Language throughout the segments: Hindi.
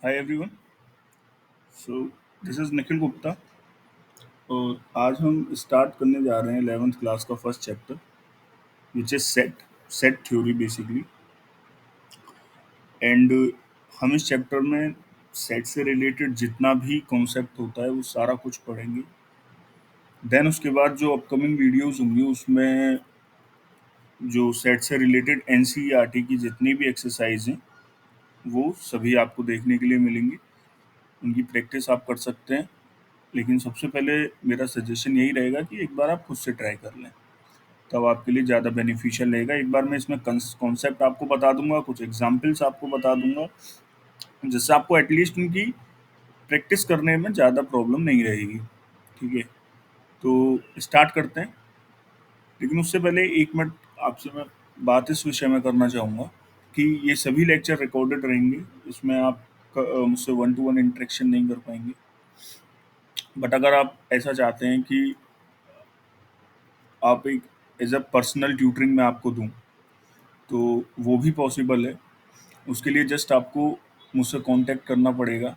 Hi everyone. So this is Nikhil Gupta और आज हम स्टार्ट करने जा रहे हैं 11th क्लास का first chapter which is set theory basically. And हम इस चैप्टर में सेट से रिलेटेड जितना भी कॉन्सेप्ट होता है वो सारा कुछ पढ़ेंगे। देन उसके बाद जो अपकमिंग वीडियोस होंगी उसमें जो सेट से रिलेटेड एनसीईआरटी की जितनी भी एक्सरसाइज हैं वो सभी आपको देखने के लिए मिलेंगी। उनकी प्रैक्टिस आप कर सकते हैं, लेकिन सबसे पहले मेरा सजेशन यही रहेगा कि एक बार आप खुद से ट्राई कर लें, तब आपके लिए ज़्यादा बेनिफिशियल रहेगा। एक बार मैं इसमें कॉन्सेप्ट आपको बता दूंगा, कुछ एग्जांपल्स आपको बता दूंगा, जिससे आपको एटलीस्ट उनकी प्रैक्टिस करने में ज़्यादा प्रॉब्लम नहीं रहेगी। ठीक है, तो स्टार्ट करते हैं। लेकिन उससे पहले एक मिनट आपसे मैं बात इस विषय में करना चाहूँगा कि ये सभी लेक्चर रिकॉर्डेड रहेंगे। इसमें आप मुझसे वन टू वन इंटरेक्शन नहीं कर पाएंगे। बट अगर आप ऐसा चाहते हैं कि आप एक एज अ पर्सनल ट्यूटरिंग में आपको दूं, तो वो भी पॉसिबल है। उसके लिए जस्ट आपको मुझसे कांटेक्ट करना पड़ेगा,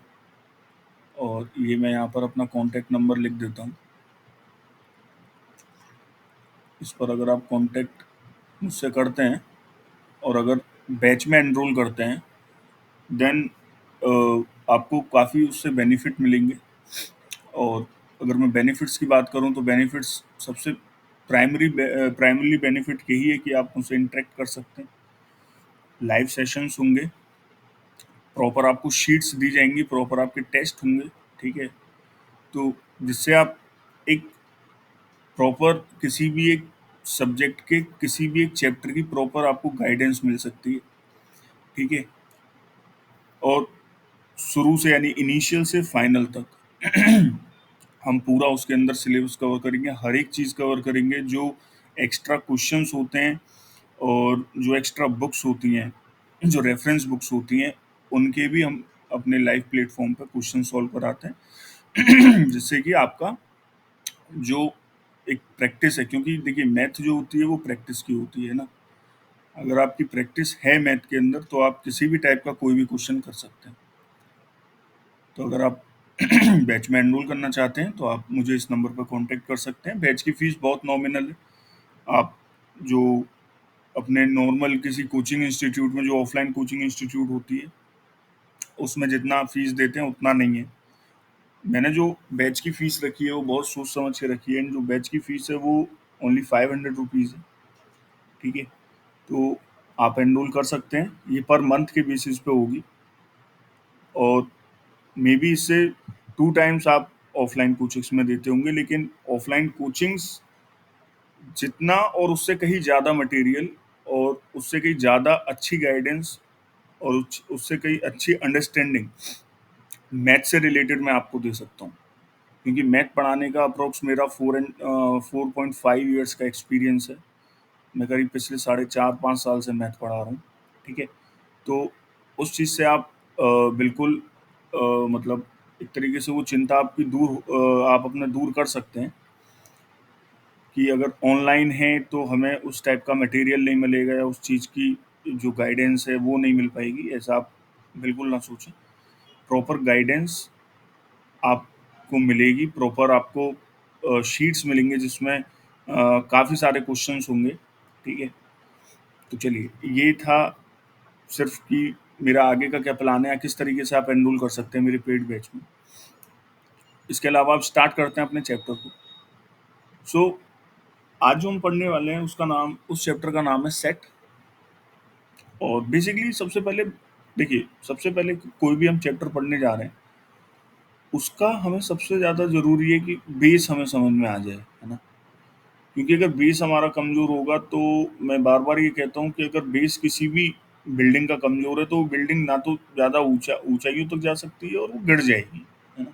और ये मैं यहाँ पर अपना कांटेक्ट नंबर लिख देता हूँ। इस पर अगर आप कांटेक्ट मुझसे करते हैं और अगर बैच में एनरोल करते हैं, देन आपको काफ़ी उससे बेनिफिट मिलेंगे। और अगर मैं बेनिफिट्स की बात करूँ तो बेनिफिट्स सबसे प्राइमरी बेनिफिट यही है कि आप उनसे इंटरेक्ट कर सकते हैं। लाइव सेशंस होंगे, प्रॉपर आपको शीट्स दी जाएंगी, प्रॉपर आपके टेस्ट होंगे। ठीक है, तो जिससे आप एक प्रॉपर किसी भी एक सब्जेक्ट के किसी भी एक चैप्टर की प्रॉपर आपको गाइडेंस मिल सकती है। ठीक है, और शुरू से यानी इनिशियल से फाइनल तक हम पूरा उसके अंदर सिलेबस कवर करेंगे, हर एक चीज़ कवर करेंगे। जो एक्स्ट्रा क्वेश्चंस होते हैं और जो एक्स्ट्रा बुक्स होती हैं, जो रेफरेंस बुक्स होती हैं, उनके भी हम अपने लाइव प्लेटफॉर्म पर क्वेश्चन सॉल्व कराते हैं जिससे कि आपका जो एक प्रैक्टिस है, क्योंकि देखिए मैथ जो होती है वो प्रैक्टिस की होती है ना। अगर आपकी प्रैक्टिस है मैथ के अंदर तो आप किसी भी टाइप का कोई भी क्वेश्चन कर सकते हैं। तो अगर आप बैच में एनरोल करना चाहते हैं तो आप मुझे इस नंबर पर कांटेक्ट कर सकते हैं। बैच की फ़ीस बहुत नॉमिनल है। आप जो अपने नॉर्मल किसी कोचिंग इंस्टीट्यूट में, जो ऑफलाइन कोचिंग इंस्टीट्यूट होती है, उसमें जितना फ़ीस देते हैं उतना नहीं है। मैंने जो बैच की फ़ीस रखी है वो बहुत सोच समझ के रखी है, एंड जो बैच की फ़ीस है वो ओनली 500 रुपीज़ है। ठीक है, तो आप एनरोल कर सकते हैं। ये पर मंथ के बेसिस पे होगी, और मे बी इससे 2 टाइम्स आप ऑफलाइन कोचिंग्स में देते होंगे, लेकिन ऑफलाइन कोचिंग्स जितना और उससे कहीं ज़्यादा मटेरियल और उससे कहीं ज़्यादा अच्छी गाइडेंस और उससे कहीं अच्छी अंडरस्टैंडिंग मैथ से रिलेटेड मैं आपको दे सकता हूँ। क्योंकि मैथ पढ़ाने का अप्रोक्स मेरा 4.5 ईयर्स का एक्सपीरियंस है। मैं करीब पिछले 4.5 5 साल से मैथ पढ़ा रहा हूँ। ठीक है, तो उस चीज़ से आप बिल्कुल मतलब एक तरीके से वो चिंता आपकी आप अपने दूर कर सकते हैं कि अगर ऑनलाइन है तो हमें उस टाइप का मटेरियल नहीं मिलेगा या उस चीज़ की जो गाइडेंस है वो नहीं मिल पाएगी। ऐसा आप बिल्कुल ना सोचें। प्रॉपर गाइडेंस आपको मिलेगी, प्रॉपर आपको शीट्स मिलेंगे जिसमें काफ़ी सारे क्वेश्चंस होंगे। ठीक है, तो चलिए ये था सिर्फ कि मेरा आगे का क्या प्लान है या किस तरीके से आप एनरोल कर सकते हैं मेरे पेड बैच में। इसके अलावा आप स्टार्ट करते हैं अपने चैप्टर को। सो आज जो हम पढ़ने वाले हैं उसका नाम, उस चैप्टर का नाम है सेट। और बेसिकली सबसे पहले देखिए, सबसे पहले कोई भी हम चैप्टर पढ़ने जा रहे हैं उसका हमें सबसे ज़्यादा ज़रूरी है कि बेस हमें समझ में आ जाए, है ना। क्योंकि अगर बेस हमारा कमज़ोर होगा तो मैं बार बार ये कहता हूँ कि अगर बेस किसी भी बिल्डिंग का कमज़ोर है तो वो बिल्डिंग ना तो ज़्यादा ऊंचाइयों तक जा सकती है और वो गिर जाएगी, है ना।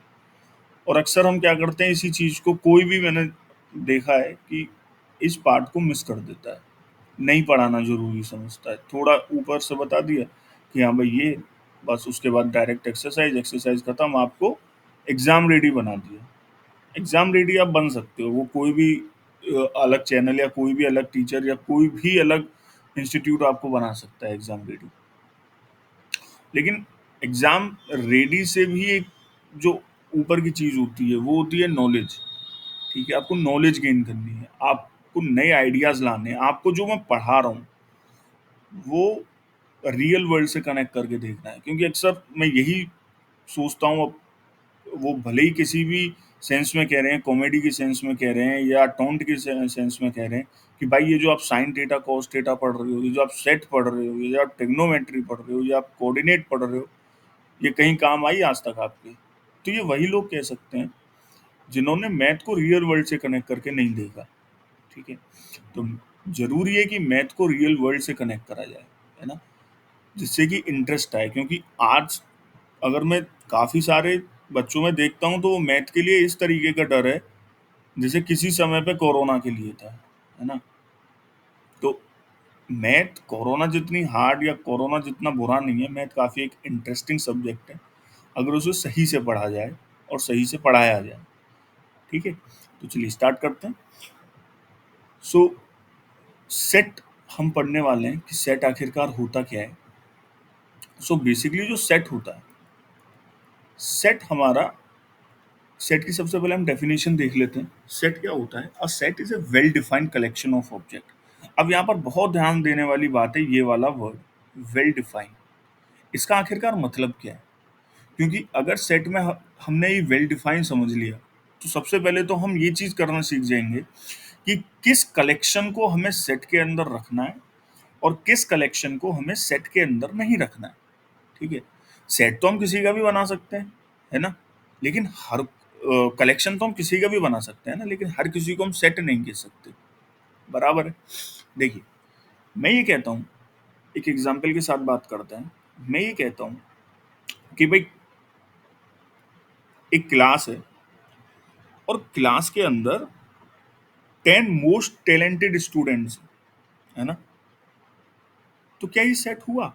और अक्सर हम क्या करते हैं, इसी चीज़ को कोई भी मैंने देखा है कि इस पार्ट को मिस कर देता है, नहीं पढ़ाना ज़रूरी समझता है। थोड़ा ऊपर से बता दिया कि हाँ भाई ये, बस उसके बाद डायरेक्ट एक्सरसाइज, एक्सरसाइज ख़त्म, आपको एग्ज़ाम रेडी बना दिया। एग्ज़ाम रेडी आप बन सकते हो, वो कोई भी अलग चैनल या कोई भी अलग टीचर या कोई भी अलग इंस्टीट्यूट आपको बना सकता है एग्ज़ाम रेडी। लेकिन एग्जाम रेडी से भी एक जो ऊपर की चीज होती है वो होती है नॉलेज। ठीक है, आपको नॉलेज गेन करनी है, आपको नए आइडियाज लाने हैं, आपको जो मैं पढ़ा रहा हूँ वो रियल वर्ल्ड से कनेक्ट करके देखना है। क्योंकि अक्सर मैं यही सोचता हूँ, अब वो भले ही किसी भी सेंस में कह रहे हैं, कॉमेडी के सेंस में कह रहे हैं या टोंट के सेंस में कह रहे हैं, कि भाई ये जो आप साइन थीटा कॉस थीटा पढ़ रहे हो, ये जो आप सेट पढ़ रहे हो, ये जो आप ट्रिग्नोमेट्री पढ़ रहे हो, या आप कोऑर्डिनेट पढ़ रहे हो, ये कहीं काम आई आज तक आपके? तो ये वही लोग कह सकते हैं जिन्होंने मैथ को रियल वर्ल्ड से कनेक्ट करके नहीं देखा। ठीक है, तो जरूरी है कि मैथ को रियल वर्ल्ड से कनेक्ट करा जाए, है ना, जिससे कि इंटरेस्ट आए। क्योंकि आज अगर मैं काफी सारे बच्चों में देखता हूँ तो वो मैथ के लिए इस तरीके का डर है जैसे किसी समय पे कोरोना के लिए था, है ना। तो मैथ कोरोना जितनी हार्ड या कोरोना जितना बुरा नहीं है, मैथ काफी एक इंटरेस्टिंग सब्जेक्ट है अगर उसे सही से पढ़ा जाए और सही से पढ़ाया जाए। ठीक है, तो चलिए स्टार्ट करते हैं। सो सेट हम पढ़ने वाले हैं कि सेट आखिरकार होता क्या है। सो बेसिकली जो सेट होता है, सेट हमारा, सेट की सबसे पहले हम डेफिनेशन देख लेते हैं। सेट क्या होता है? A set is a well defined collection of object. अब यहाँ पर बहुत ध्यान देने वाली बात है ये वाला वर्ड, वेल डिफाइंड। इसका आखिरकार मतलब क्या है? क्योंकि अगर सेट में हमने ये वेल डिफाइंड समझ लिया तो सबसे पहले तो हम ये चीज करना सीख जाएंगे कि किस कलेक्शन को हमें सेट के अंदर रखना है और किस कलेक्शन को हमें सेट के अंदर नहीं रखना है। ठीक है, सेट तो हम किसी का भी बना सकते हैं, है ना, लेकिन हर कलेक्शन तो हम किसी का भी बना सकते हैं ना, लेकिन हर किसी को हम सेट नहीं कह सकते। बराबर है। देखिए, मैं ये कहता हूँ, एक एग्जाम्पल के साथ बात करते हैं। मैं ये कहता हूँ कि भाई एक क्लास है और क्लास के अंदर 10 मोस्ट टैलेंटेड स्टूडेंट्स, है ना, तो क्या ये सेट हुआ?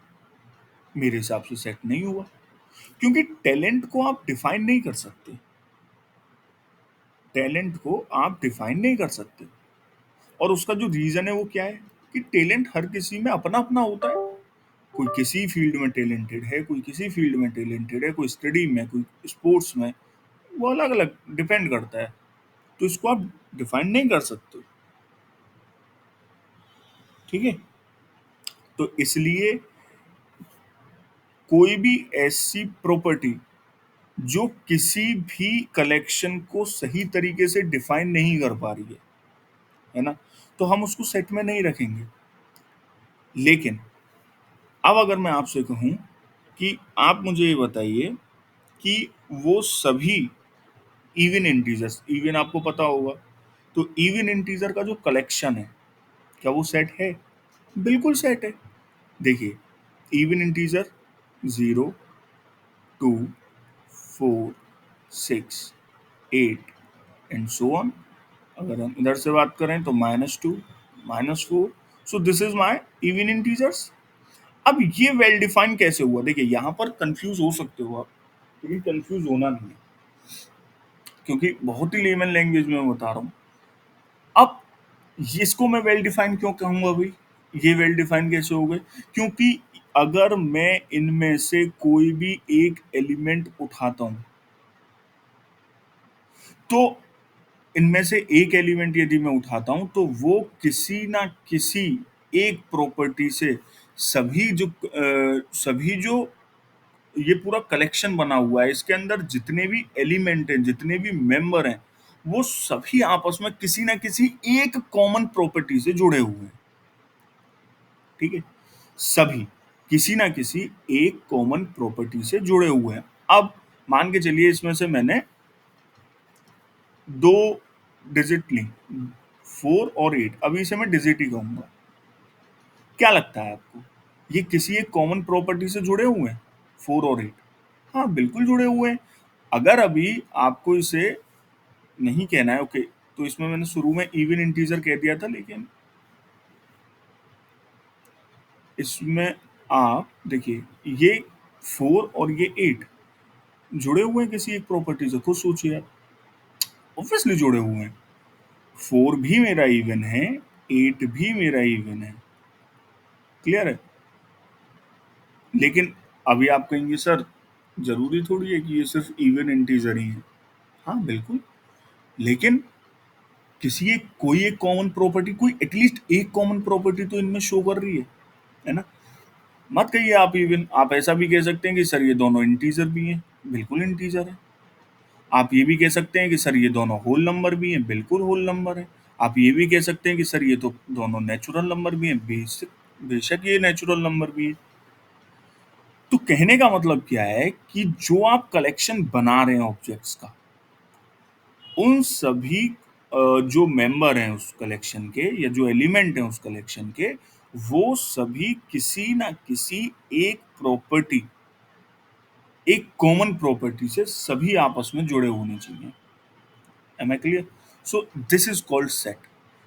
मेरे हिसाब से सेट नहीं हुआ, क्योंकि टैलेंट को आप डिफाइन नहीं कर सकते। टैलेंट को आप डिफाइन नहीं कर सकते, और उसका जो रीजन है वो क्या है कि टैलेंट हर किसी में अपना अपना होता है। कोई किसी फील्ड में टैलेंटेड है, कोई किसी फील्ड में टैलेंटेड है, कोई स्टडी में, कोई स्पोर्ट्स में, वो अलग अलग डिपेंड करता है। तो इसको आप डिफाइन नहीं कर सकते। ठीक है, तो इसलिए कोई भी ऐसी प्रॉपर्टी जो किसी भी कलेक्शन को सही तरीके से डिफाइन नहीं कर पा रही है ना, तो हम उसको सेट में नहीं रखेंगे। लेकिन अब अगर मैं आपसे कहूं कि आप मुझे ये बताइए कि वो सभी इवन इंटीजर्स, इवन आपको पता होगा, तो इवन इंटीजर का जो कलेक्शन है, क्या वो सेट है? बिल्कुल सेट है। देखिए, even integer 0, 2, 4, 6, 8 and so on. अगर हम इधर से बात करें तो -2, -4। सो this is my even integers. अब ये वेल डिफाइन कैसे हुआ? देखिए, यहाँ पर कंफ्यूज हो सकते हो आप, लेकिन कंफ्यूज होना नहीं है, क्योंकि बहुत ही लेमन लैंग्वेज में मैं बता रहा हूँ। अब इसको मैं वेल डिफाइन क्यों कहूंगा भाई? ये वेल डिफाइन कैसे हो गए? क्योंकि अगर मैं इनमें से कोई भी एक एलिमेंट उठाता हूं, तो इनमें से एक एलिमेंट यदि मैं उठाता हूं तो वो किसी ना किसी एक प्रॉपर्टी से, सभी जो ये पूरा कलेक्शन बना हुआ है, इसके अंदर जितने भी एलिमेंट हैं, जितने भी मेंबर हैं, वो सभी आपस में किसी ना किसी एक कॉमन प्रॉपर्टी से जुड़े हुए हैं। ठीक है, सभी किसी ना किसी एक कॉमन प्रॉपर्टी से जुड़े हुए हैं। अब मान के चलिए इसमें से मैंने दो डिजिट ली, 4 और 8। अभी इसे मैं डिजिट ही कहूंगा। क्या लगता है आपको, ये किसी एक कॉमन प्रॉपर्टी से जुड़े हुए हैं 4 और 8? हाँ, बिल्कुल जुड़े हुए हैं। अगर अभी आपको इसे नहीं कहना है, ओके, तो इसमें मैंने शुरू में इवन इंटीजर कह दिया था, लेकिन इसमें आप देखिए, ये 4 और ये 8 जुड़े हुए हैं किसी एक प्रॉपर्टी से। खुद सोचिए आप, ऑब्वियसली जुड़े हुए हैं। 4 भी मेरा इवन है, 8 भी मेरा इवन है। क्लियर है? लेकिन अभी आप कहेंगे सर जरूरी थोड़ी है कि ये सिर्फ इवन इंटीजर ही है। हाँ बिल्कुल, लेकिन किसी एक कोई एक कॉमन प्रॉपर्टी, कोई एटलीस्ट एक कॉमन प्रॉपर्टी तो इनमें शो कर रही है ना। मत कहिए आप इवन, आप ऐसा भी कह सकते हैं कि सर ये दोनों इंटीजर भी हैं, बिल्कुल इंटीजर है। आप ये भी कह सकते हैं कि सर ये दोनों होल नंबर भी हैं, बिल्कुल होल नंबर है। आप ये भी कह सकते हैं कि सर ये तो दोनों नेचुरल नंबर भी हैं, बेशक बेशक ये नेचुरल नंबर भी है। तो कहने का मतलब क्या है कि जो आप कलेक्शन बना रहे हैं ऑब्जेक्ट्स का, उन सभी जो मेंबर हैं उस कलेक्शन के या जो एलिमेंट हैं उस कलेक्शन के, वो सभी किसी ना किसी एक प्रॉपर्टी, एक कॉमन प्रॉपर्टी से सभी आपस में जुड़े होने चाहिए। Am I clear? So this is called set.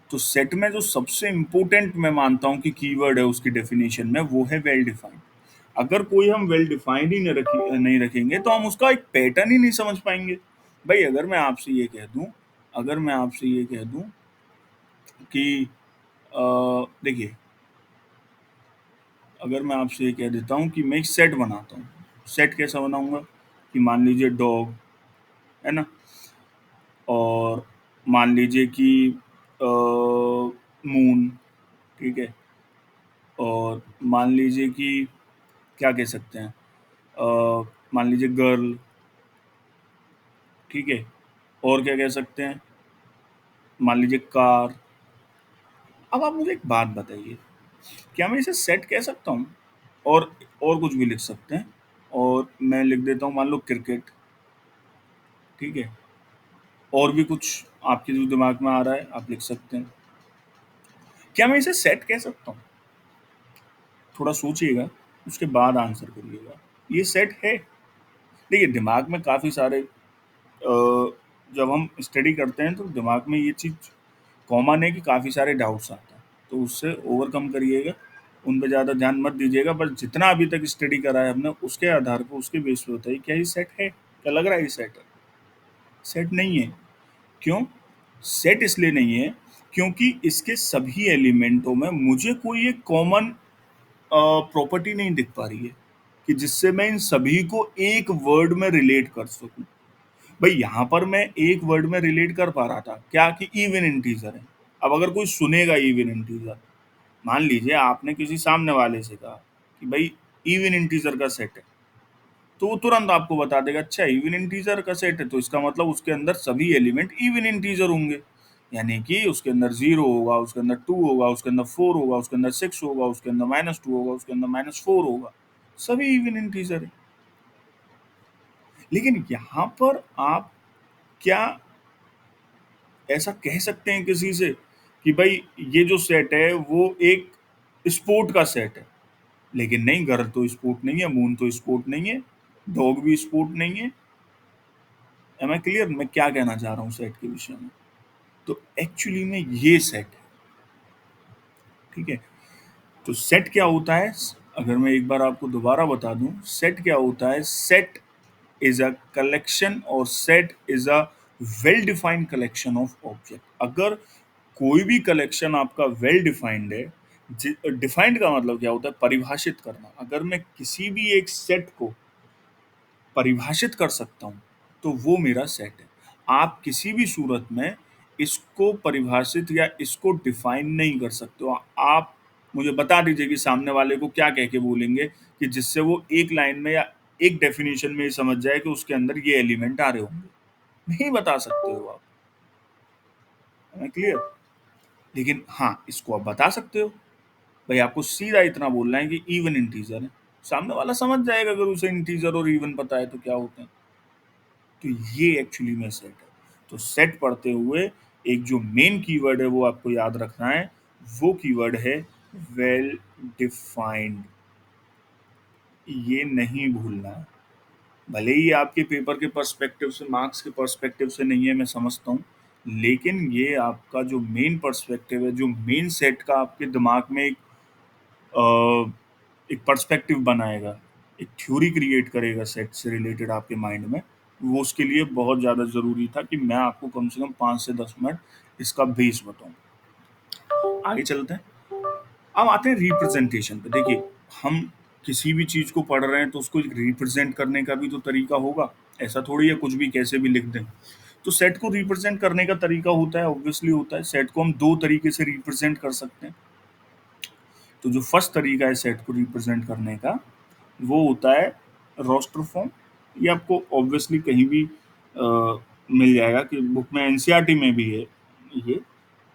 तो सेट में जो सबसे इंपॉर्टेंट मैं मानता हूं कि कीवर्ड है उसकी डेफिनेशन में, वो है वेल डिफाइंड। अगर कोई हम वेल डिफाइंड ही नहीं रखेंगे तो हम उसका एक पैटर्न ही नहीं समझ पाएंगे। भाई अगर मैं आपसे ये कह दूं, अगर मैं आपसे ये कह दूं कि देखिए, अगर मैं आपसे ये कह देता हूँ कि मैं एक सेट बनाता हूँ, सेट कैसा बनाऊंगा कि मान लीजिए डॉग, है ना, और मान लीजिए कि मून, ठीक है, और मान लीजिए कि क्या कह सकते हैं, मान लीजिए गर्ल, ठीक है, और क्या कह सकते हैं, मान लीजिए कार। अब आप मुझे एक बात बताइए, क्या मैं इसे सेट कह सकता हूँ? और कुछ भी लिख सकते हैं, और मैं लिख देता हूँ मान लो क्रिकेट, ठीक है, और भी कुछ आपके जो दिमाग में आ रहा है आप लिख सकते हैं। क्या मैं इसे सेट कह सकता हूँ? थोड़ा सोचिएगा, उसके बाद आंसर करिएगा। ये सेट है। देखिए दिमाग में काफ़ी सारे जब हम स्टडी करते हैं तो दिमाग में ये चीज़ कॉमन है कि काफ़ी सारे डाउट्स आते हैं, तो उससे ओवरकम करिएगा, उन पे ज़्यादा ध्यान मत दीजिएगा। बस जितना अभी तक स्टडी करा है हमने उसके आधार पर, उसके बेस पे बताइए क्या ये सेट है, क्या लग रहा है ये सेट है? सेट नहीं है। क्यों? सेट इसलिए नहीं है क्योंकि इसके सभी एलिमेंटों में मुझे कोई एक कॉमन प्रॉपर्टी नहीं दिख पा रही है कि जिससे मैं इन सभी को एक वर्ड में रिलेट कर सकूं। भाई यहाँ पर मैं एक वर्ड में रिलेट कर पा रहा था क्या, कि इवन इंटीजर है। अब अगर कोई सुनेगा इवन इंटीजर, मान लीजिए आपने किसी सामने वाले से कहा कि भाई इवन इंटीजर का सेट है, तो वो तुरंत आपको बता देगा अच्छा इवन इंटीजर का सेट है तो इसका मतलब उसके अंदर सभी एलिमेंट इवन इंटीजर होंगे, यानी कि उसके अंदर 0 होगा, उसके अंदर 2 होगा, उसके अंदर 4 होगा, उसके अंदर 6 होगा, उसके अंदर -2 होगा, उसके अंदर -4 होगा, सभी इवन इंटीजर है। लेकिन यहाँ पर आप क्या ऐसा कह सकते हैं किसी से कि भाई ये जो सेट है वो एक स्पोर्ट का सेट है? लेकिन नहीं, गर्ल तो स्पोर्ट नहीं है, मून तो स्पोर्ट नहीं है, डॉग भी स्पोर्ट नहीं है। एम आई क्लियर मैं क्या कहना चाह रहा हूँ सेट के विषय में? तो एक्चुअली में ये सेट है, ठीक है। तो सेट क्या होता है, अगर मैं एक बार आपको दोबारा बता दूं, सेट क्या होता है? सेट इज अ कलेक्शन, और set is a well defined collection of object. अगर कोई भी कलेक्शन आपका वेल डिफाइंड है, डिफाइंड का मतलब क्या होता है? परिभाषित करना। अगर मैं किसी भी एक सेट को परिभाषित कर सकता हूँ तो वो मेरा सेट है। आप किसी भी सूरत में इसको परिभाषित या इसको डिफाइन नहीं कर सकते हो। आप मुझे बता दीजिए कि सामने वाले को क्या कह के बोलेंगे कि जिससे वो एक लाइन में या एक डेफिनेशन में ये समझ जाए कि उसके अंदर ये एलिमेंट आ रहे होंगे। नहीं बता सकते हो आप। क्लियर? लेकिन हाँ, इसको आप बता सकते हो। भाई आपको सीधा इतना बोलना है कि इवन इंटीजर है, सामने वाला समझ जाएगा अगर उसे इंटीजर और इवन पता है तो क्या होते हैं। तो ये एक्चुअली में सेट है। तो सेट पढ़ते हुए एक जो मेन कीवर्ड है वो आपको याद रखना है, वो कीवर्ड है वेल डिफाइंड। ये नहीं भूलना है। भले ही आपके पेपर के पर्सपेक्टिव से, मार्क्स के पर्सपेक्टिव से नहीं है, मैं समझता हूँ, लेकिन ये आपका जो मेन पर्सपेक्टिव है, जो मेन सेट का आपके दिमाग में एक पर्सपेक्टिव बनाएगा, एक थ्योरी क्रिएट करेगा सेट से रिलेटेड आपके माइंड में, वो उसके लिए बहुत ज़्यादा ज़रूरी था कि मैं आपको कम से कम 5 से 10 मिनट इसका बेस बताऊं। आगे चलते हैं। अब आते हैं रिप्रेजेंटेशन पे। देखिए हम किसी भी चीज को पढ़ रहे हैं तो उसको रिप्रेजेंट करने का भी तो तरीका होगा। ऐसा थोड़ी है कुछ भी कैसे भी लिख दें। तो सेट को रिप्रेजेंट करने का तरीका होता है, ऑब्वियसली होता है। सेट को हम दो तरीके से रिप्रेजेंट कर सकते हैं। तो जो फर्स्ट तरीका है सेट को रिप्रेजेंट करने का, वो होता है रोस्टर फॉर्म। ये आपको ऑब्वियसली कहीं भी मिल जाएगा कि बुक में, एनसीईआरटी में भी है ये।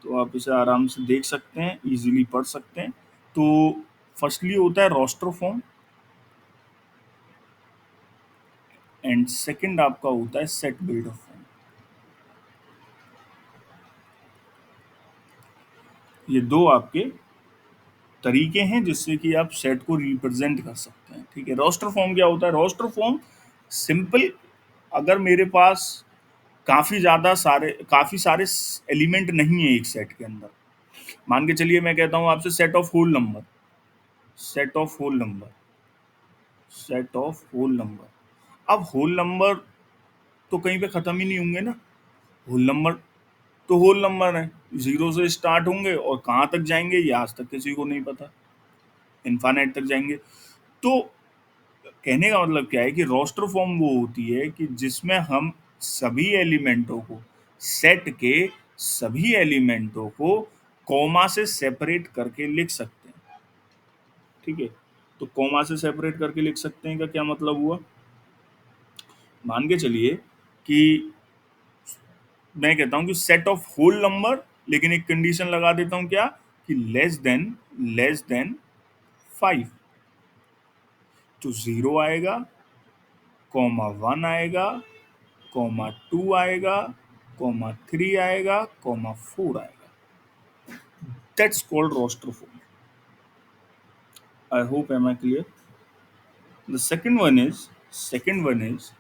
तो आप इसे आराम से देख सकते हैं, इजीली पढ़ सकते हैं। तो फर्स्टली होता है रोस्टर फॉर्म, एंड सेकंड आपका होता है सेट बिल्डर फॉर्म। ये दो आपके तरीके हैं जिससे कि आप सेट को रिप्रेजेंट कर सकते हैं। ठीक है, रोस्टर फॉर्म क्या होता है? रोस्टर फॉर्म सिंपल, अगर मेरे पास काफी सारे एलिमेंट नहीं है एक सेट के अंदर। मान के चलिए मैं कहता हूं आपसे set of whole number, set of whole number, set of whole number. अब होल नंबर तो कहीं पे खत्म ही नहीं होंगे ना। होल नंबर तो होल नंबर है, जीरो से स्टार्ट होंगे और कहाँ तक जाएंगे ये आज तक किसी को नहीं पता, इन्फानेट तक जाएंगे। तो कहने का मतलब क्या है कि रोस्टर फॉर्म वो होती है कि जिसमें हम सभी एलिमेंटों को, सेट के सभी एलिमेंटों को कॉमा से सेपरेट करके लिख सकते हैं। ठीक है, तो कॉमा से सेपरेट करके लिख सकते हैं का क्या मतलब हुआ? मान के चलिए कि मैं कहता हूं कि सेट ऑफ होल नंबर, लेकिन एक कंडीशन लगा देता हूं, क्या? कि लेस देन 5। तो जीरो आएगा, कॉमा 1 आएगा, कॉमा 2 आएगा, कॉमा 3 आएगा, कॉमा 4 आएगा। That's called roster form. I hope am I clear? The second one is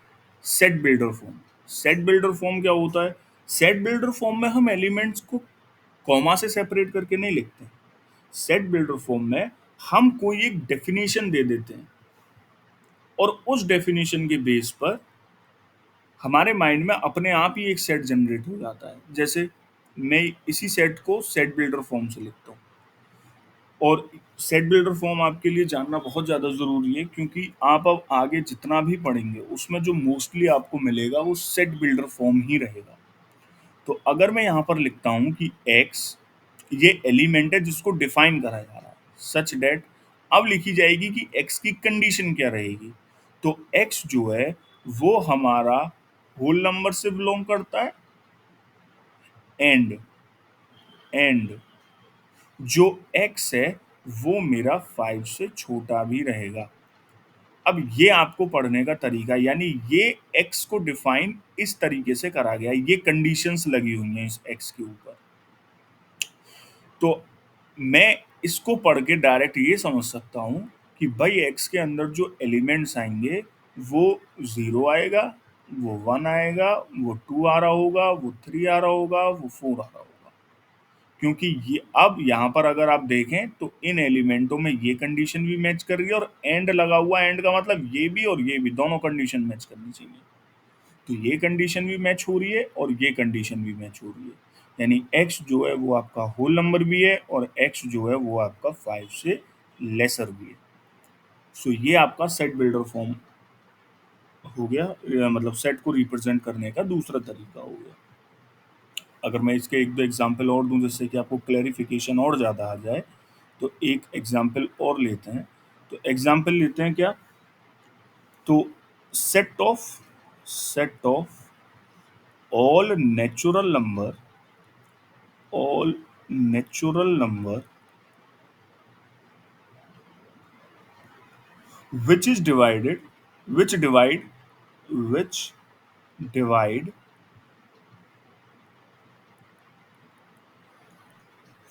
set builder form. Set builder form क्या होता है? सेट बिल्डर फॉर्म में हम एलिमेंट्स को कॉमा से सेपरेट करके नहीं लिखते। सेट बिल्डर फॉर्म में हम कोई एक डेफिनेशन दे देते हैं और उस डेफिनेशन के बेस पर हमारे माइंड में अपने आप ही एक सेट जनरेट हो जाता है। जैसे मैं इसी सेट को सेट बिल्डर फॉर्म से लिखता हूँ, और सेट बिल्डर फॉर्म आपके लिए जानना बहुत ज़्यादा ज़रूरी है, क्योंकि आप अब आगे जितना भी पढ़ेंगे उसमें जो मोस्टली आपको मिलेगा वो सेट बिल्डर फॉर्म ही रहेगा। तो अगर मैं यहाँ पर लिखता हूँ कि x ये एलिमेंट है जिसको डिफाइन करा जा रहा है, सच डेट, अब लिखी जाएगी कि x की कंडीशन क्या रहेगी। तो x जो है वो हमारा होल नंबर से बिलोंग करता है, एंड एंड जो x है वो मेरा 5 से छोटा भी रहेगा। अब ये आपको पढ़ने का तरीका, यानी ये x को डिफाइन इस तरीके से करा गया है, ये कंडीशंस लगी हुई हैं इस x के ऊपर। तो मैं इसको पढ़ के डायरेक्ट ये समझ सकता हूँ कि भाई x के अंदर जो एलिमेंट्स आएंगे वो 0 आएगा, वो 1 आएगा, वो 2 आ रहा होगा, वो 3 आ रहा होगा, वो 4 आ रहा होगा। क्योंकि ये अब यहाँ पर अगर आप देखें तो इन एलिमेंटों में ये कंडीशन भी मैच कर रही है, और एंड लगा हुआ, एंड का मतलब ये भी और ये भी दोनों कंडीशन मैच करनी चाहिए। तो ये कंडीशन भी मैच हो रही है और ये कंडीशन भी मैच हो रही है, यानी x जो है वो आपका होल नंबर भी है और x जो है वो आपका 5 से लेसर भी है। सो ये आपका सेट बिल्डर फॉर्म हो गया, मतलब सेट को रिप्रेजेंट करने का दूसरा तरीका हो गया। अगर मैं इसके एक दो एग्जांपल और दूं जिससे कि आपको क्लैरिफिकेशन और ज़्यादा आ जाए, तो एक एग्जांपल और लेते हैं। तो एग्जांपल लेते हैं क्या? तो set of all natural number all natural number which is divided which divide which divide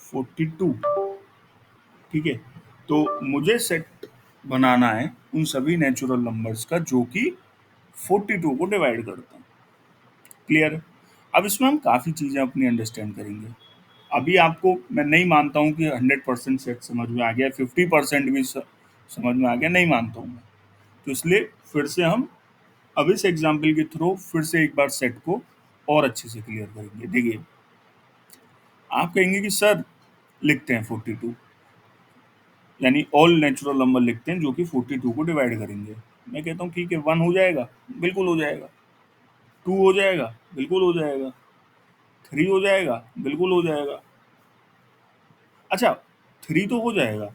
42। ठीक है, तो मुझे सेट बनाना है उन सभी नेचुरल नंबर्स का जो कि 42 को डिवाइड करते हैं। क्लियर? अब इसमें हम काफ़ी चीज़ें अपनी अंडरस्टैंड करेंगे। अभी आपको मैं नहीं मानता हूँ कि 100% सेट समझ में आ गया, 50% भी समझ में आ गया, नहीं मानता हूँ मैं। तो इसलिए फिर से हम अब इस एग्जाम्पल के थ्रू फिर से एक बार सेट को और अच्छे से क्लियर करेंगे। देखिए, आप कहेंगे कि सर लिखते हैं 42, यानी ऑल नेचुरल नंबर लिखते हैं जो कि 42 को डिवाइड करेंगे। मैं कहता हूँ ठीक है, 1 हो जाएगा, बिल्कुल हो जाएगा। 2 हो जाएगा, बिल्कुल हो जाएगा। 3 हो जाएगा, बिल्कुल हो जाएगा। अच्छा, 3 तो हो जाएगा,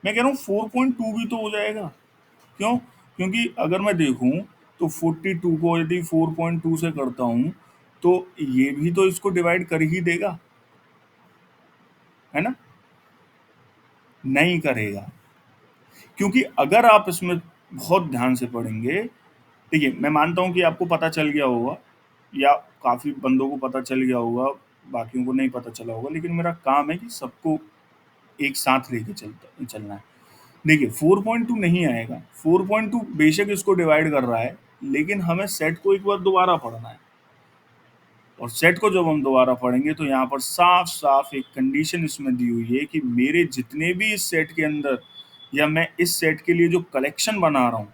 मैं कह रहा हूँ 4.2 भी तो हो जाएगा। क्यों? क्योंकि अगर मैं देखूं तो 42 को यदि 4.2 से करता हूं तो ये भी तो इसको डिवाइड कर ही देगा, है ना? नहीं करेगा, क्योंकि अगर आप इसमें बहुत ध्यान से पढ़ेंगे, देखिए मैं मानता हूं कि आपको पता चल गया होगा या काफी बंदों को पता चल गया होगा, बाकियों को नहीं पता चला होगा, लेकिन मेरा काम है कि सबको एक साथ लेके चलना है। देखिए 4.2 नहीं आएगा, 4.2 बेशक इसको डिवाइड कर रहा है, लेकिन हमें सेट को एक बार दोबारा पढ़ना है। और सेट को जब हम दोबारा पढ़ेंगे तो यहाँ पर साफ साफ एक कंडीशन इसमें दी हुई है कि मेरे जितने भी इस सेट के अंदर, या मैं इस सेट के लिए जो कलेक्शन बना रहा हूँ,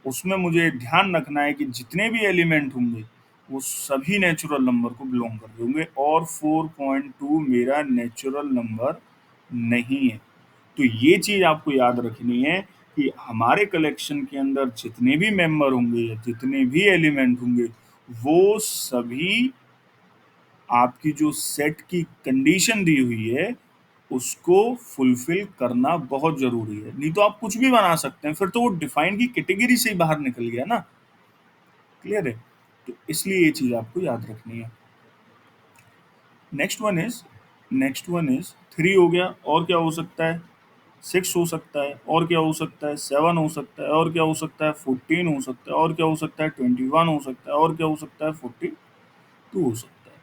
उसमें मुझे ध्यान रखना है कि जितने भी एलिमेंट होंगे वो सभी नेचुरल नंबर को बिलोंग कर होंगे, और 4.2 मेरा नेचुरल नंबर नहीं है। तो ये चीज आपको याद रखनी है कि हमारे कलेक्शन के अंदर जितने भी मेंबर होंगे या जितने भी एलिमेंट होंगे, वो सभी आपकी जो सेट की कंडीशन दी हुई है उसको फुलफिल करना बहुत जरूरी है। नहीं तो आप कुछ भी बना सकते हैं, फिर तो वो डिफाइन की कैटेगरी से ही बाहर निकल गया ना। क्लियर है? तो इसलिए ये चीज आपको याद रखनी है। नेक्स्ट वन इज 3 हो गया, और क्या हो सकता है? 6 हो सकता है, और क्या हो सकता है? 7 हो सकता है, और क्या हो सकता है? 14 हो सकता है, और क्या हो सकता है? 21 हो सकता है, और क्या हो सकता है? 42 हो सकता है।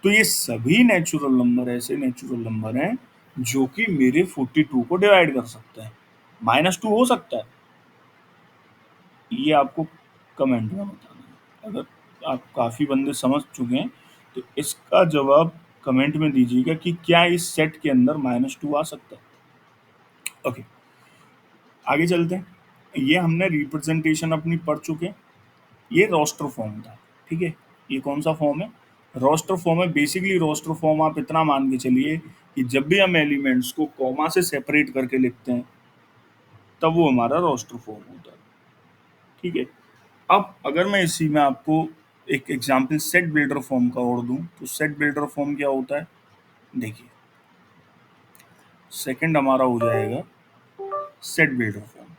तो ये सभी नेचुरल नंबर ऐसे नेचुरल नंबर हैं जो कि मेरे 42 को डिवाइड कर सकते हैं। -2 हो सकता है, ये आपको कमेंट में बताना है। अगर आप काफ़ी बंदे समझ चुके हैं तो इसका जवाब कमेंट में दीजिएगा कि क्या इस सेट के अंदर -2 आ सकता है। ओके, आगे चलते हैं। ये हमने रिप्रेजेंटेशन अपनी पढ़ चुके हैं। ये रोस्टर फॉर्म था, ठीक है। ये कौन सा फॉर्म है? रोस्टर फॉर्म है। बेसिकली रोस्टर फॉर्म आप इतना मान के चलिए कि जब भी हम एलिमेंट्स को कॉमा से सेपरेट करके लिखते हैं तब वो हमारा रोस्टर फॉर्म होता है, ठीक है। अब अगर मैं इसी में आपको एक एग्जांपल सेट बिल्डर फॉर्म का और दूं तो सेट बिल्डर फॉर्म क्या होता है? देखिए, सेकंड हमारा हो जाएगा set builder form.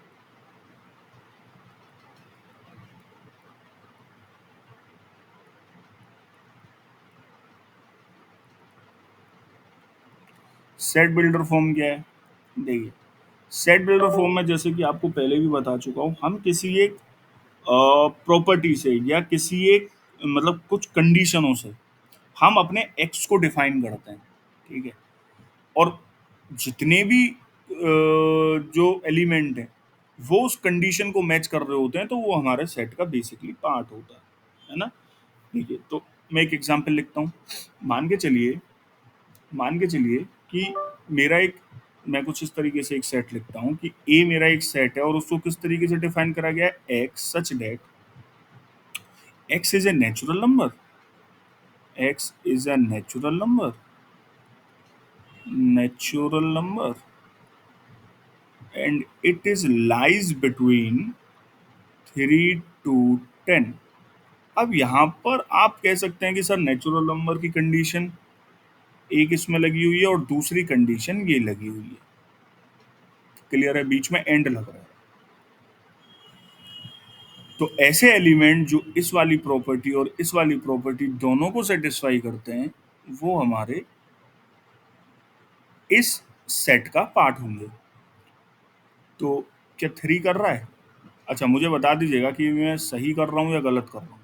Set builder form क्या है? देखिए, सेट बिल्डर फॉर्म में जैसे कि आपको पहले भी बता चुका हूँ, हम किसी एक प्रॉपर्टी से या किसी एक मतलब कुछ कंडीशनों से हम अपने एक्स को डिफाइन करते हैं, ठीक है। और जितने भी जो एलिमेंट है वो उस कंडीशन को मैच कर रहे होते हैं तो वो हमारे सेट का बेसिकली पार्ट होता है ना। ठीक है, तो मैं एक एग्जांपल लिखता हूँ। मान के चलिए मान के चलिए कि मेरा एक मैं कुछ इस तरीके से एक सेट लिखता हूँ कि ए मेरा एक सेट है और उसको किस तरीके से डिफाइन करा गया है? X such that x is a natural number. X is a natural number, and it is lies between 3 to 10. अब यहाँ पर आप कह सकते हैं कि सर नेचुरल नंबर की कंडीशन एक इसमें लगी हुई है और दूसरी कंडीशन ये लगी हुई है। क्लियर है? बीच में एंड लग रहा है। तो ऐसे एलिमेंट जो इस वाली प्रॉपर्टी और इस वाली प्रॉपर्टी दोनों को सेटिस्फाई करते हैं वो हमारे इस सेट का पार्ट होंगे। तो क्या 3 कर रहा है? अच्छा, मुझे बता दीजिएगा कि मैं सही कर रहा हूँ या गलत कर रहा हूँ।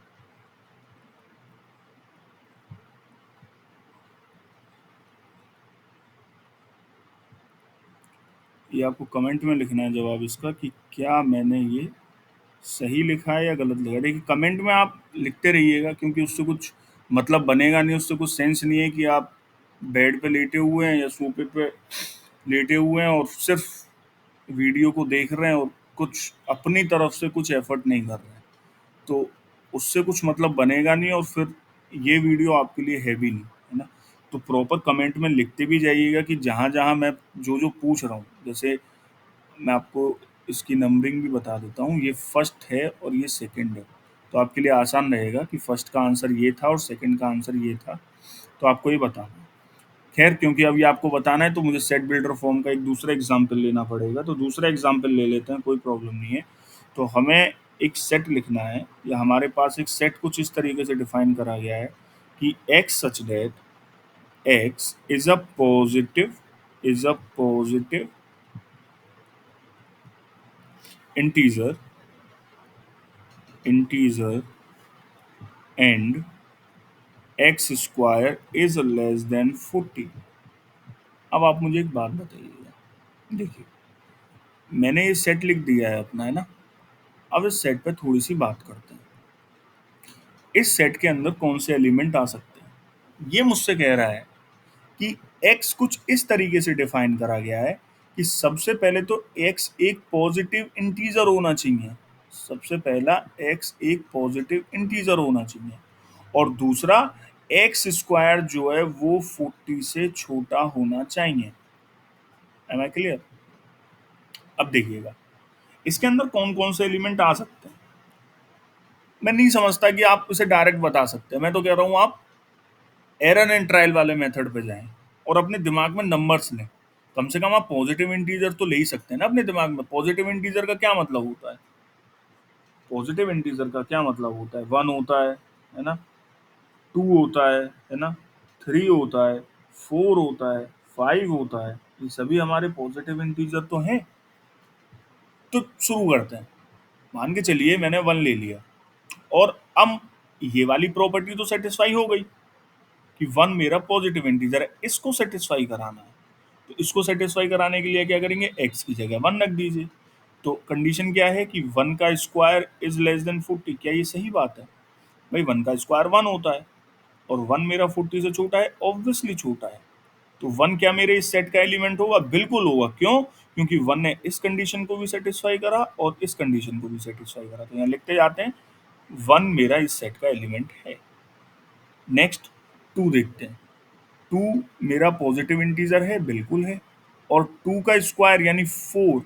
ये आपको कमेंट में लिखना है जवाब इसका कि क्या मैंने ये सही लिखा है या गलत लिखा है। देखिए, कमेंट में आप लिखते रहिएगा क्योंकि उससे कुछ मतलब बनेगा नहीं, उससे कुछ सेंस नहीं है कि आप बेड पे लेटे हुए हैं या सोफे पे लेटे हुए हैं और सिर्फ वीडियो को देख रहे हैं और कुछ अपनी तरफ से कुछ एफर्ट नहीं कर रहे हैं। तो उससे कुछ मतलब बनेगा नहीं और फिर ये वीडियो आपके लिए है भी नहीं, है ना। तो प्रॉपर कमेंट में लिखते भी जाइएगा कि जहाँ जहाँ मैं जो जो पूछ रहा हूँ, जैसे मैं आपको इसकी नंबरिंग भी बता देता हूँ। ये फर्स्ट है और ये सेकंड है, तो आपके लिए आसान रहेगा कि फर्स्ट का आंसर ये था और सेकंड का आंसर ये था, तो आपको ये बताना है। खैर, क्योंकि अभी आपको बताना है तो मुझे सेट बिल्डर फॉर्म का एक दूसरा एग्जाम्पल लेना पड़ेगा, तो दूसरा एग्जाम्पल ले लेते हैं, कोई प्रॉब्लम नहीं है। तो हमें एक सेट लिखना है, या हमारे पास एक सेट कुछ इस तरीके से डिफाइन करा गया है कि x such that x is a positive integer integer and x square is less than 40। अब आप मुझे एक बात बताइएगा, देखिए मैंने ये सेट लिख दिया है अपना, है ना। अब इस सेट पे थोड़ी सी बात करते हैं, इस सेट के अंदर कौन से एलिमेंट आ सकते हैं। ये मुझसे कह रहा है कि x कुछ इस तरीके से डिफाइन करा गया है कि सबसे पहले तो x एक पॉजिटिव इंटीजर होना चाहिए, सबसे पहला x एक पॉजिटिव इंटीजर होना चाहिए, और दूसरा एक्स स्क्वायर जो है वो 40 से छोटा होना चाहिए। Am I clear? अब देखिएगा इसके अंदर कौन कौन से एलिमेंट आ सकते हैं। मैं नहीं समझता कि आप इसे डायरेक्ट बता सकते हैं, मैं तो कह रहा हूं आप एरर एंड ट्रायल वाले मेथड पे जाएं और अपने दिमाग में नंबर्स लें। कम से कम आप पॉजिटिव इंटीजर तो ले ही सकते हैं ना अपने दिमाग में। पॉजिटिव इंटीजर का क्या मतलब होता है? पॉजिटिव इंटीजर का क्या मतलब होता है? 1 होता है ना, 2 होता है ना, 3 होता है, 4 होता है, 5 होता है, ये सभी हमारे पॉजिटिव इंटीजर तो हैं। तो शुरू करते हैं। मान के चलिए मैंने 1 ले लिया, और अब ये वाली प्रॉपर्टी तो सेटिस्फाई हो गई कि 1 मेरा पॉजिटिव इंटीजर है, इसको सेटिस्फाई कराना है। तो इसको सेटिस्फाई कराने के लिए क्या करेंगे, x की जगह 1 रख दीजिए। तो कंडीशन क्या है कि 1 का स्क्वायर इज लेस देन 40। क्या ये सही बात है? भाई 1 का स्क्वायर 1 होता है, और 1 मेरा 40 से छोटा है, ऑब्वियसली छोटा है। तो 1 क्या मेरे इस सेट का एलिमेंट होगा? बिल्कुल होगा। क्यों? क्योंकि 1 ने इस कंडीशन को भी सेटिस्फाई करा और इस कंडीशन को भी सेटिस्फाई करा। तो यहाँ लिखते जाते हैं 1 मेरा इस सेट का एलिमेंट है। नेक्स्ट 2 देखते हैं। 2 मेरा पॉजिटिव इंटीजर है, बिल्कुल है। और 2 का स्क्वायर यानी 4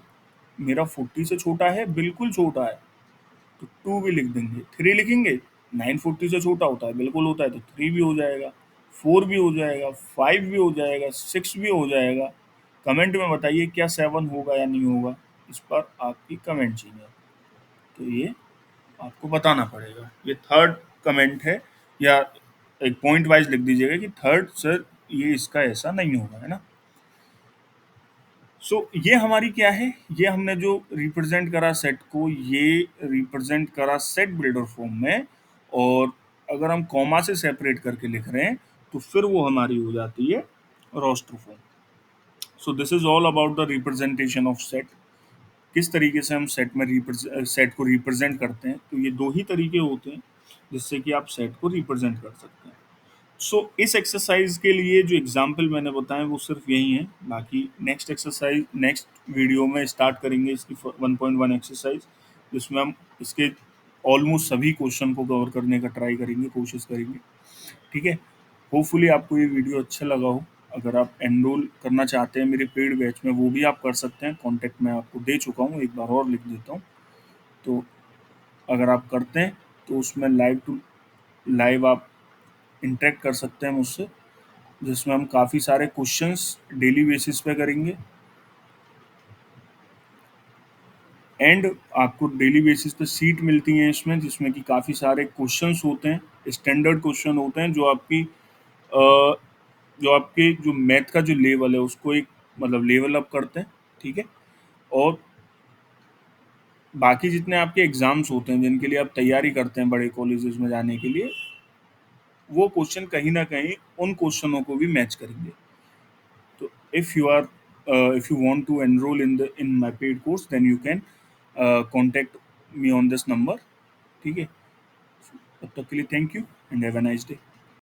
मेरा 40 से छोटा है, बिल्कुल छोटा है। तो 2 भी लिख देंगे। 3 लिखेंगे, 9 40 से छोटा होता है, बिल्कुल होता है, तो 3 भी हो जाएगा, 4 भी हो जाएगा, 5 भी हो जाएगा, 6 भी हो जाएगा। कमेंट में बताइए क्या 7 होगा या नहीं होगा, इस पर आपकी कमेंट चाहिए। तो ये आपको बताना पड़ेगा। ये थर्ड कमेंट है, या एक पॉइंट वाइज लिख दीजिएगा कि थर्ड सर ये इसका ऐसा नहीं होगा, है ना। सो ये हमारी क्या है, ये हमने जो रिप्रेजेंट करा सेट को, ये रिप्रेजेंट करा सेट बिल्डर फॉर्म में। और अगर हम कॉमा से सेपरेट करके लिख रहे हैं तो फिर वो हमारी हो जाती है roster form. So this is all about the representation of set. किस तरीके से हम सेट में सेट को रिप्रेजेंट करते हैं, तो ये दो ही तरीके होते हैं जिससे कि आप सेट को रिप्रेजेंट कर सकते हैं। सो इस एक्सरसाइज के लिए जो एग्जाम्पल मैंने बताए वो सिर्फ यही है। बाकी नेक्स्ट एक्सरसाइज नेक्स्ट वीडियो में स्टार्ट करेंगे इसकी 1.1 एक्सरसाइज, जिसमें हम इसके ऑलमोस्ट सभी क्वेश्चन को कवर करने का ट्राई करेंगे, कोशिश करेंगे। ठीक है, होपफुली आपको ये वीडियो अच्छा लगा हो। अगर आप एनरोल करना चाहते हैं मेरे पेड बैच में, वो भी आप कर सकते हैं। कॉन्टैक्ट मैं आपको दे चुका हूँ, एक बार और लिख देता हूँ। तो अगर आप करते हैं तो उसमें लाइव आप इंटरेक्ट कर सकते हैं मुझसे, जिसमें हम काफ़ी सारे क्वेश्चंस डेली बेसिस पे करेंगे। एंड आपको डेली बेसिस पे सीट मिलती हैं इसमें, जिसमें कि काफ़ी सारे क्वेश्चंस होते हैं, स्टैंडर्ड क्वेश्चन होते हैं, जो आपके जो मैथ का जो लेवल है उसको एक मतलब लेवल अप करते हैं। ठीक है, और बाकी जितने आपके एग्ज़ाम्स होते हैं जिनके लिए आप तैयारी करते हैं बड़े कॉलेजेस में जाने के लिए, वो क्वेश्चन कहीं ना कहीं उन क्वेश्चनों को भी मैच करेंगे। तो if you want to enroll in my paid course, then you can contact me on this number। ठीक है, तब तक के लिए thank you and have a nice day.